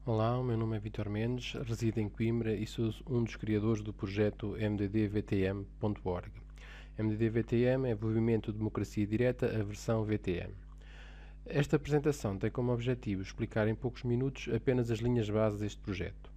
Olá, o meu nome é Vítor Mendes, resido em Coimbra e sou um dos criadores do projeto mddvtm.org. MDD-VTM é Movimento Democracia Direta, a versão VTM. Esta apresentação tem como objetivo explicar em poucos minutos apenas as linhas base deste projeto.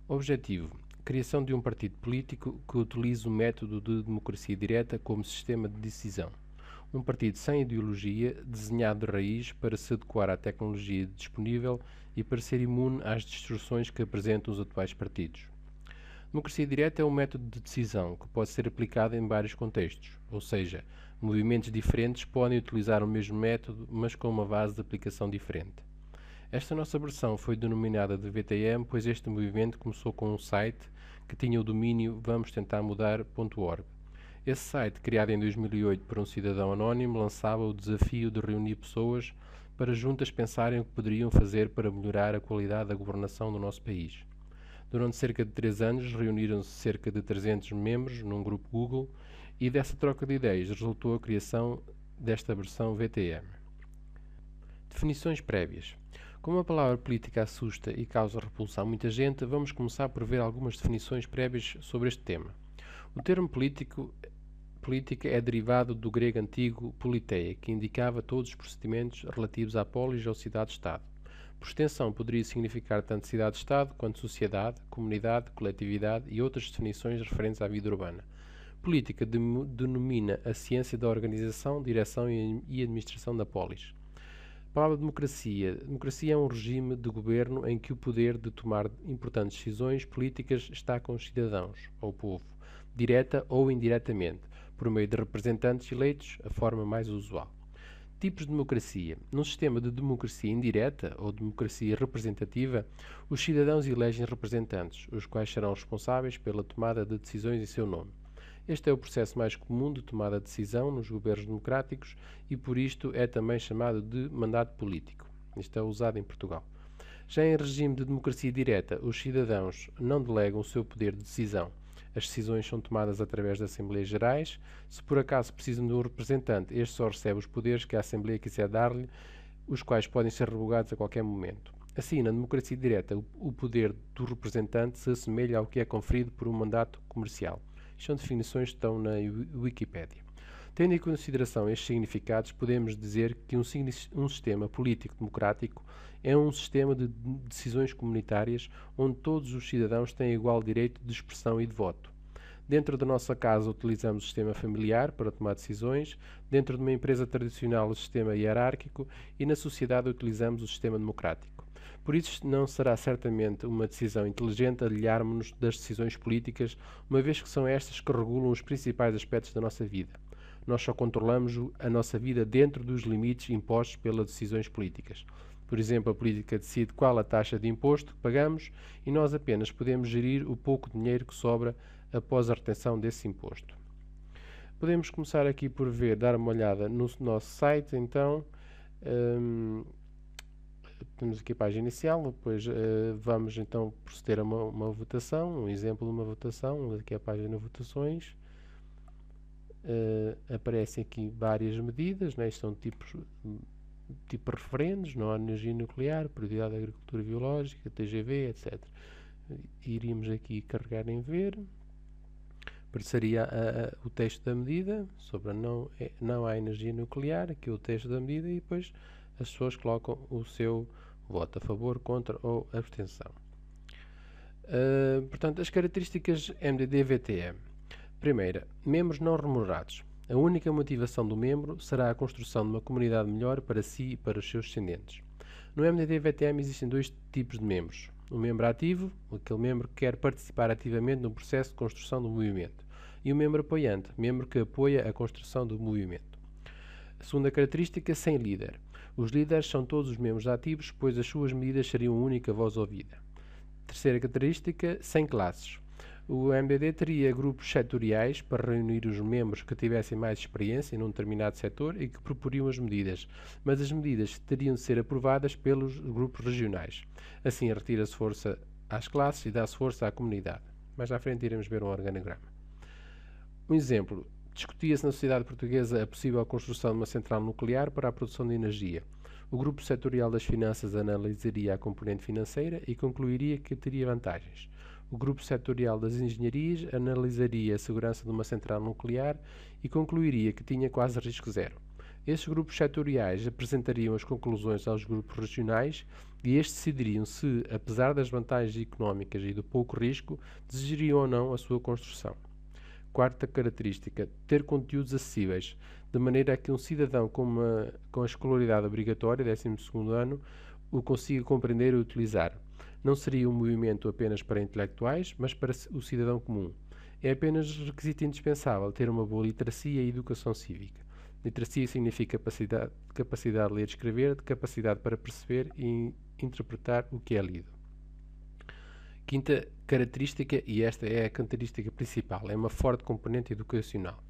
Objetivo: criação de um partido político que utilize o método de democracia direta como sistema de decisão. Um partido sem ideologia, desenhado de raiz para se adequar à tecnologia disponível e para ser imune às distorções que apresentam os atuais partidos. Democracia direta é um método de decisão que pode ser aplicado em vários contextos, ou seja, movimentos diferentes podem utilizar o mesmo método, mas com uma base de aplicação diferente. Esta nossa versão foi denominada de VTM, pois este movimento começou com um site que tinha o domínio vamostentaMudar.org. Esse site, criado em 2008 por um cidadão anónimo, lançava o desafio de reunir pessoas para juntas pensarem o que poderiam fazer para melhorar a qualidade da governação do nosso país. Durante cerca de 3 anos, reuniram-se cerca de 300 membros num grupo Google e dessa troca de ideias resultou a criação desta versão VTM. Definições prévias. Como a palavra política assusta e causa repulsão a muita gente, vamos começar por ver algumas definições prévias sobre este tema. O termo política é derivado do grego antigo politeia, que indicava todos os procedimentos relativos à polis ou cidade-estado. Por extensão, poderia significar tanto cidade-estado quanto sociedade, comunidade, coletividade e outras definições referentes à vida urbana. Política denomina a ciência da organização, direção e administração da polis. A palavra democracia. Democracia é um regime de governo em que o poder de tomar importantes decisões políticas está com os cidadãos, ou povo, direta ou indiretamente, por meio de representantes eleitos, a forma mais usual. Tipos de democracia. Num sistema de democracia indireta ou democracia representativa, os cidadãos elegem representantes, os quais serão responsáveis pela tomada de decisões em seu nome. Este é o processo mais comum de tomada de decisão nos governos democráticos e por isto é também chamado de mandato político. Isto é usado em Portugal. Já em regime de democracia direta, os cidadãos não delegam o seu poder de decisão. As decisões são tomadas através de Assembleias Gerais. Se por acaso precisam de um representante, este só recebe os poderes que a Assembleia quiser dar-lhe, os quais podem ser revogados a qualquer momento. Assim, na democracia direta, o poder do representante se assemelha ao que é conferido por um mandato comercial. São definições que estão na Wikipédia. Tendo em consideração estes significados, podemos dizer que um sistema político democrático é um sistema de decisões comunitárias onde todos os cidadãos têm igual direito de expressão e de voto. Dentro da nossa casa utilizamos o sistema familiar para tomar decisões, dentro de uma empresa tradicional o sistema hierárquico e na sociedade utilizamos o sistema democrático. Por isso não será certamente uma decisão inteligente alhearmos-nos das decisões políticas, uma vez que são estas que regulam os principais aspectos da nossa vida. Nós só controlamos a nossa vida dentro dos limites impostos pelas decisões políticas. Por exemplo, a política decide qual a taxa de imposto que pagamos e nós apenas podemos gerir o pouco dinheiro que sobra após a retenção desse imposto. Podemos começar aqui por dar uma olhada no nosso site, então. Temos aqui a página inicial, depois vamos então proceder a uma votação, um exemplo de uma votação, aqui a página de votações. Aparecem aqui várias medidas, né? Isto são tipos referentes, não há energia nuclear, prioridade da agricultura biológica, TGV, etc. Iríamos aqui carregar em ver, apareceria o texto da medida, sobre não há energia nuclear, aqui o texto da medida e depois as pessoas colocam o seu voto a favor, contra ou abstenção. Portanto, as características MDD-VTM. Primeira, membros não remunerados. A única motivação do membro será a construção de uma comunidade melhor para si e para os seus descendentes. No MDD-VTM existem dois tipos de membros. O membro ativo, aquele membro que quer participar ativamente no processo de construção do movimento. E o membro apoiante, membro que apoia a construção do movimento. A segunda característica, sem líder. Os líderes são todos os membros ativos, pois as suas medidas seriam a única voz ouvida. Terceira característica, sem classes. O MDD teria grupos setoriais para reunir os membros que tivessem mais experiência num determinado setor e que proporiam as medidas, mas as medidas teriam de ser aprovadas pelos grupos regionais. Assim, retira-se força às classes e dá-se força à comunidade. Mais à frente iremos ver um organograma. Um exemplo. Discutia-se na sociedade portuguesa a possível construção de uma central nuclear para a produção de energia. O grupo setorial das finanças analisaria a componente financeira e concluiria que teria vantagens. O grupo setorial das engenharias analisaria a segurança de uma central nuclear e concluiria que tinha quase risco zero. Esses grupos setoriais apresentariam as conclusões aos grupos regionais e estes decidiriam se, apesar das vantagens económicas e do pouco risco, desejariam ou não a sua construção. Quarta característica, ter conteúdos acessíveis, de maneira a que um cidadão com a escolaridade obrigatória, 12º ano, o consiga compreender e utilizar. Não seria um movimento apenas para intelectuais, mas para o cidadão comum. É apenas requisito indispensável ter uma boa literacia e educação cívica. Literacia significa capacidade de ler e escrever, capacidade para perceber e interpretar o que é lido. Quinta característica, e esta é a característica principal, é uma forte componente educacional.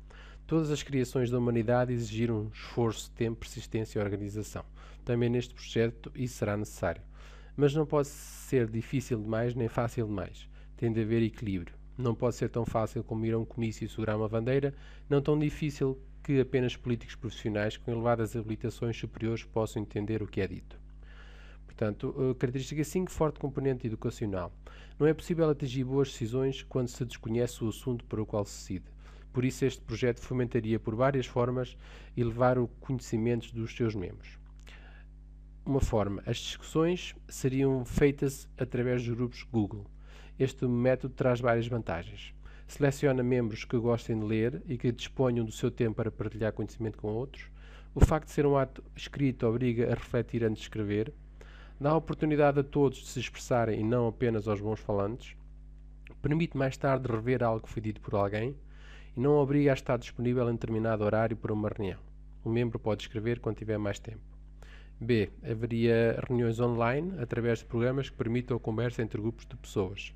Todas as criações da humanidade exigiram esforço, tempo, persistência e organização. Também neste projeto isso será necessário. Mas não pode ser difícil demais nem fácil demais. Tem de haver equilíbrio. Não pode ser tão fácil como ir a um comício e segurar uma bandeira, não tão difícil que apenas políticos profissionais com elevadas habilitações superiores possam entender o que é dito. Portanto, característica 5, forte componente educacional. Não é possível atingir boas decisões quando se desconhece o assunto para o qual se decide. Por isso, este projeto fomentaria por várias formas elevar o conhecimento dos seus membros. Uma forma, as discussões seriam feitas através dos grupos Google. Este método traz várias vantagens. Seleciona membros que gostem de ler e que disponham do seu tempo para partilhar conhecimento com outros. O facto de ser um ato escrito obriga a refletir antes de escrever. Dá oportunidade a todos de se expressarem e não apenas aos bons falantes. Permite mais tarde rever algo que foi dito por alguém e não obriga a estar disponível em determinado horário para uma reunião. O membro pode escrever quando tiver mais tempo. B. Haveria reuniões online através de programas que permitam a conversa entre grupos de pessoas.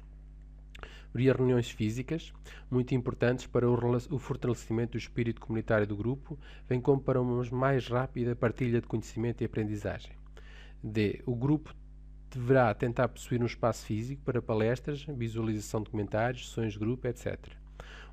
Haveria reuniões físicas, muito importantes para o fortalecimento do espírito comunitário do grupo, bem como para uma mais rápida partilha de conhecimento e aprendizagem. D. O grupo deverá tentar possuir um espaço físico para palestras, visualização de comentários, sessões de grupo, etc.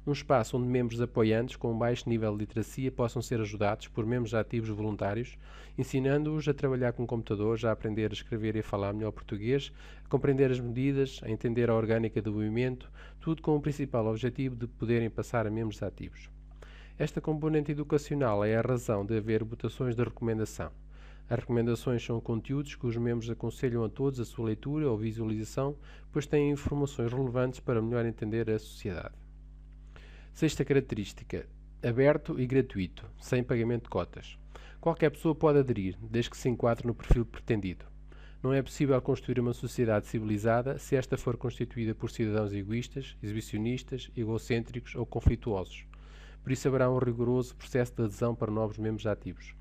Um espaço onde membros apoiantes com um baixo nível de literacia possam ser ajudados por membros ativos voluntários, ensinando-os a trabalhar com computadores, a aprender a escrever e a falar melhor português, a compreender as medidas, a entender a orgânica do movimento, tudo com o principal objetivo de poderem passar a membros ativos. Esta componente educacional é a razão de haver votações de recomendação. As recomendações são conteúdos que os membros aconselham a todos a sua leitura ou visualização, pois têm informações relevantes para melhor entender a sociedade. Sexta característica, aberto e gratuito, sem pagamento de cotas. Qualquer pessoa pode aderir, desde que se enquadre no perfil pretendido. Não é possível construir uma sociedade civilizada se esta for constituída por cidadãos egoístas, exibicionistas, egocêntricos ou conflituosos. Por isso haverá um rigoroso processo de adesão para novos membros ativos.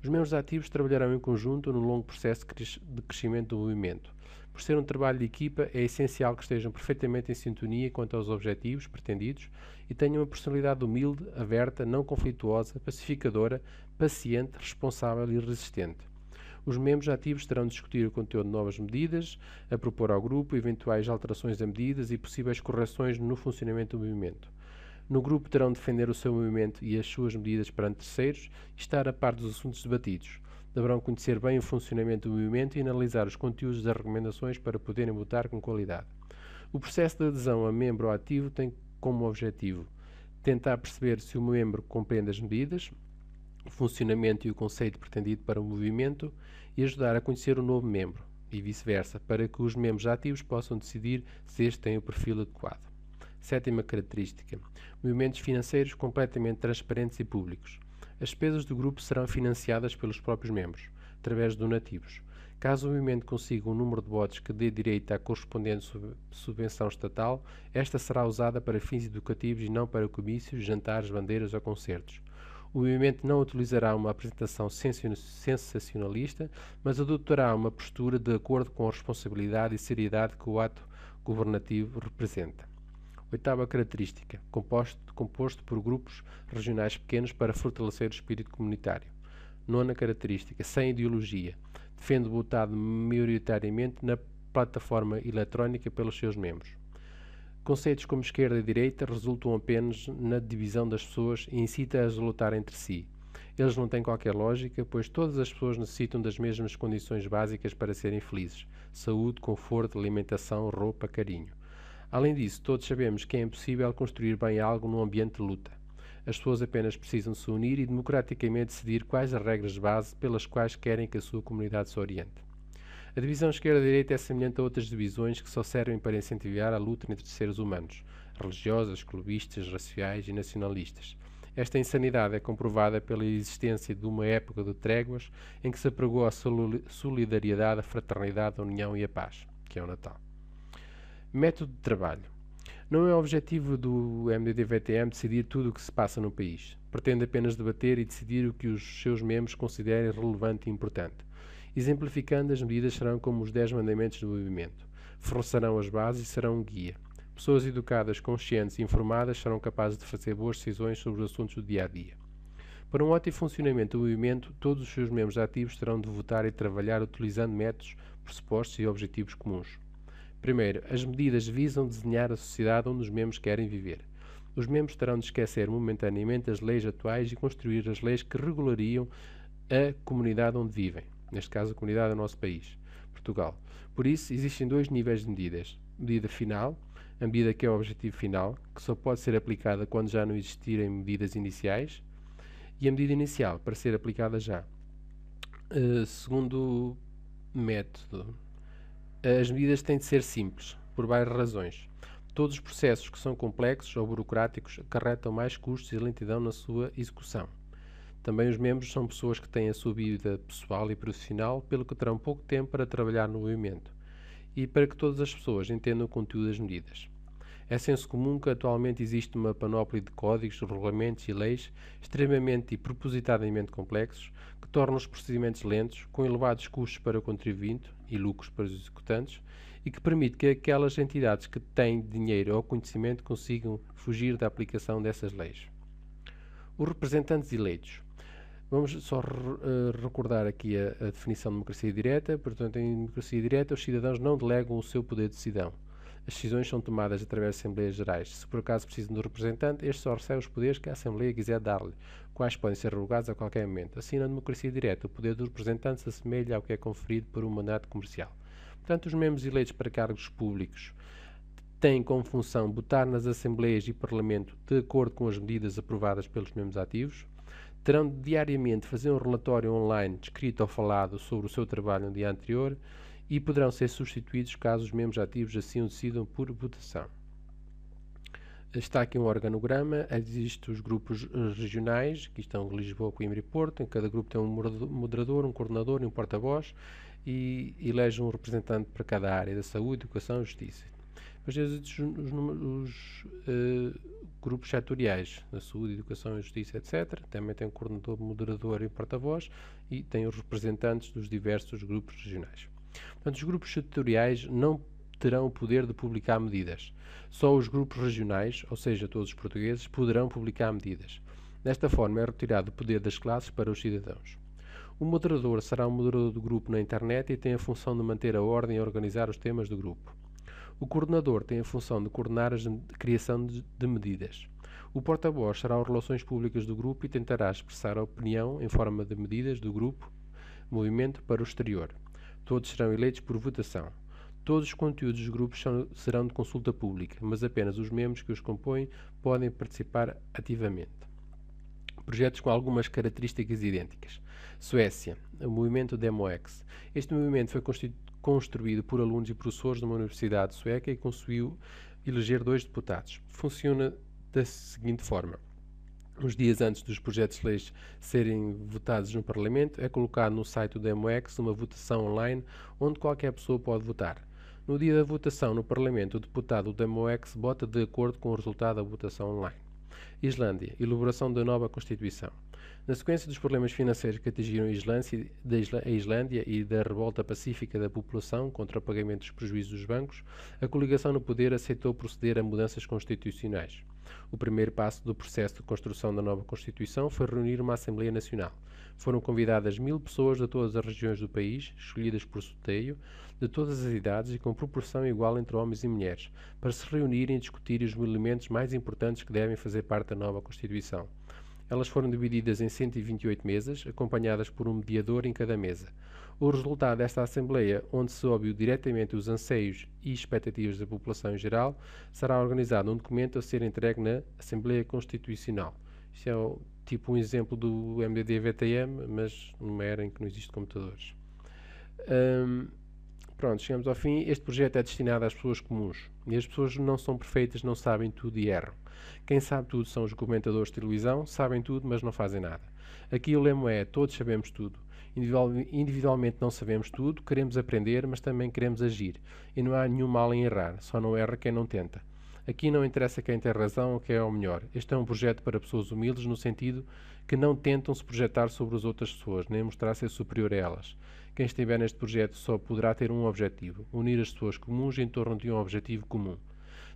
Os membros ativos trabalharão em conjunto no longo processo de crescimento do movimento. Por ser um trabalho de equipa, é essencial que estejam perfeitamente em sintonia quanto aos objetivos pretendidos e tenham uma personalidade humilde, aberta, não conflituosa, pacificadora, paciente, responsável e resistente. Os membros ativos terão de discutir o conteúdo de novas medidas, a propor ao grupo eventuais alterações a medidas e possíveis correções no funcionamento do movimento. No grupo terão de defender o seu movimento e as suas medidas perante terceiros e estar a par dos assuntos debatidos. Deverão conhecer bem o funcionamento do movimento e analisar os conteúdos das recomendações para poderem votar com qualidade. O processo de adesão a membro ativo tem como objetivo tentar perceber se o membro compreende as medidas, o funcionamento e o conceito pretendido para o movimento e ajudar a conhecer o novo membro, e vice-versa, para que os membros ativos possam decidir se este tem o perfil adequado. Sétima característica, movimentos financeiros completamente transparentes e públicos. As despesas do grupo serão financiadas pelos próprios membros, através de donativos. Caso o movimento consiga um número de votos que dê direito à correspondente subvenção estatal, esta será usada para fins educativos e não para comícios, jantares, bandeiras ou concertos. O movimento não utilizará uma apresentação sensacionalista, mas adotará uma postura de acordo com a responsabilidade e seriedade que o ato governativo representa. Oitava característica, composto por grupos regionais pequenos para fortalecer o espírito comunitário. Nona característica, sem ideologia, defende votado maioritariamente na plataforma eletrónica pelos seus membros. Conceitos como esquerda e direita resultam apenas na divisão das pessoas e incita-as a lutar entre si. Eles não têm qualquer lógica, pois todas as pessoas necessitam das mesmas condições básicas para serem felizes: saúde, conforto, alimentação, roupa, carinho. Além disso, todos sabemos que é impossível construir bem algo num ambiente de luta. As pessoas apenas precisam se unir e democraticamente decidir quais as regras de base pelas quais querem que a sua comunidade se oriente. A divisão esquerda-direita é semelhante a outras divisões que só servem para incentivar a luta entre seres humanos, religiosas, clubistas, raciais e nacionalistas. Esta insanidade é comprovada pela existência de uma época de tréguas em que se apregou a solidariedade, a fraternidade, a união e a paz, que é o Natal. Método de trabalho. Não é o objetivo do MDD-VTM decidir tudo o que se passa no país. Pretende apenas debater e decidir o que os seus membros considerem relevante e importante. Exemplificando, as medidas serão como os 10 mandamentos do movimento. Forçarão as bases e serão um guia. Pessoas educadas, conscientes e informadas serão capazes de fazer boas decisões sobre os assuntos do dia-a-dia. Para um ótimo funcionamento do movimento, todos os seus membros ativos terão de votar e trabalhar utilizando métodos, pressupostos e objetivos comuns. Primeiro, as medidas visam desenhar a sociedade onde os membros querem viver. Os membros terão de esquecer momentaneamente as leis atuais e construir as leis que regulariam a comunidade onde vivem. Neste caso, a comunidade do nosso país, Portugal. Por isso, existem dois níveis de medidas. Medida final, a medida que é o objetivo final, que só pode ser aplicada quando já não existirem medidas iniciais, e a medida inicial, para ser aplicada já. Segundo método, as medidas têm de ser simples, por várias razões. Todos os processos que são complexos ou burocráticos acarretam mais custos e lentidão na sua execução. Também os membros são pessoas que têm a sua vida pessoal e profissional, pelo que terão pouco tempo para trabalhar no movimento, e para que todas as pessoas entendam o conteúdo das medidas. É senso comum que atualmente existe uma panóplia de códigos, regulamentos e leis extremamente e propositadamente complexos, que tornam os procedimentos lentos, com elevados custos para o contribuinte e lucros para os executantes, e que permite que aquelas entidades que têm dinheiro ou conhecimento consigam fugir da aplicação dessas leis. Os representantes eleitos. Vamos só recordar aqui a definição de democracia direta. Portanto, em democracia direta, os cidadãos não delegam o seu poder de decisão. As decisões são tomadas através de Assembleias Gerais. Se por acaso precisam do representante, este só recebe os poderes que a Assembleia quiser dar-lhe, quais podem ser revogados a qualquer momento. Assim, na democracia direta, o poder do representante se assemelha ao que é conferido por um mandato comercial. Portanto, os membros eleitos para cargos públicos têm como função votar nas Assembleias e Parlamento de acordo com as medidas aprovadas pelos membros ativos. Terão de diariamente fazer um relatório online, escrito ou falado, sobre o seu trabalho no dia anterior e poderão ser substituídos caso os membros ativos assim o decidam por votação. Está aqui um organograma, existem os grupos regionais, aqui estão Lisboa, Coimbra e Porto, em cada grupo tem um moderador, um coordenador e um porta-voz e elege um representante para cada área da saúde, educação e justiça. Depois existem os grupos setoriais, da saúde, educação e justiça, etc. Também tem um coordenador, moderador e porta-voz e tem os representantes dos diversos grupos regionais. Portanto, os grupos setoriais não terão o poder de publicar medidas. Só os grupos regionais, ou seja, todos os portugueses, poderão publicar medidas. Desta forma, é retirado o poder das classes para os cidadãos. O moderador será um moderador do grupo na internet e tem a função de manter a ordem e organizar os temas do grupo. O coordenador tem a função de coordenar a criação de medidas. O porta-voz será as relações públicas do grupo e tentará expressar a opinião em forma de medidas do grupo, movimento para o exterior. Todos serão eleitos por votação. Todos os conteúdos dos grupos serão de consulta pública, mas apenas os membros que os compõem podem participar ativamente. Projetos com algumas características idênticas. Suécia, o movimento DemoX. Este movimento foi construído por alunos e professores de uma universidade sueca e conseguiu eleger 2 deputados. Funciona da seguinte forma. Uns dias antes dos projetos de leis serem votados no Parlamento, é colocado no site do DemoX uma votação online onde qualquer pessoa pode votar. No dia da votação no Parlamento, o deputado do DemoX vota de acordo com o resultado da votação online. Islândia, elaboração da nova Constituição. Na sequência dos problemas financeiros que atingiram a Islândia e da revolta pacífica da população contra o pagamento dos prejuízos dos bancos, a coligação no poder aceitou proceder a mudanças constitucionais. O primeiro passo do processo de construção da nova Constituição foi reunir uma Assembleia Nacional. Foram convidadas 1000 pessoas de todas as regiões do país, escolhidas por sorteio, de todas as idades e com proporção igual entre homens e mulheres, para se reunirem e discutirem os elementos mais importantes que devem fazer parte da nova Constituição. Elas foram divididas em 128 mesas, acompanhadas por um mediador em cada mesa. O resultado desta Assembleia, onde se ouviu diretamente os anseios e expectativas da população em geral, será organizado um documento a ser entregue na Assembleia Constitucional. Isto é tipo um exemplo do MDD-VTM, mas numa era em que não existe computadores. Pronto, chegamos ao fim. Este projeto é destinado às pessoas comuns. E as pessoas não são perfeitas, não sabem tudo e erram. Quem sabe tudo são os comentadores de televisão, sabem tudo, mas não fazem nada. Aqui o lema é: todos sabemos tudo. Individualmente não sabemos tudo, queremos aprender, mas também queremos agir. E não há nenhum mal em errar, só não erra quem não tenta. Aqui não interessa quem tem razão ou quem é o melhor. Este é um projeto para pessoas humildes, no sentido que não tentam se projetar sobre as outras pessoas, nem mostrar ser superior a elas. Quem estiver neste projeto só poderá ter um objetivo: unir as pessoas comuns em torno de um objetivo comum.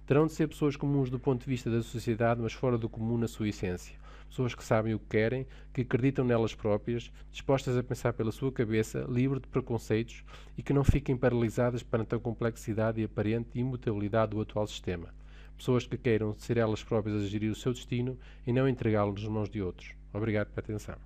Terão de ser pessoas comuns do ponto de vista da sociedade, mas fora do comum na sua essência. Pessoas que sabem o que querem, que acreditam nelas próprias, dispostas a pensar pela sua cabeça, livre de preconceitos e que não fiquem paralisadas perante a complexidade e aparente imutabilidade do atual sistema. Pessoas que queiram ser elas próprias a gerir o seu destino e não entregá-lo nas mãos de outros. Obrigado pela atenção.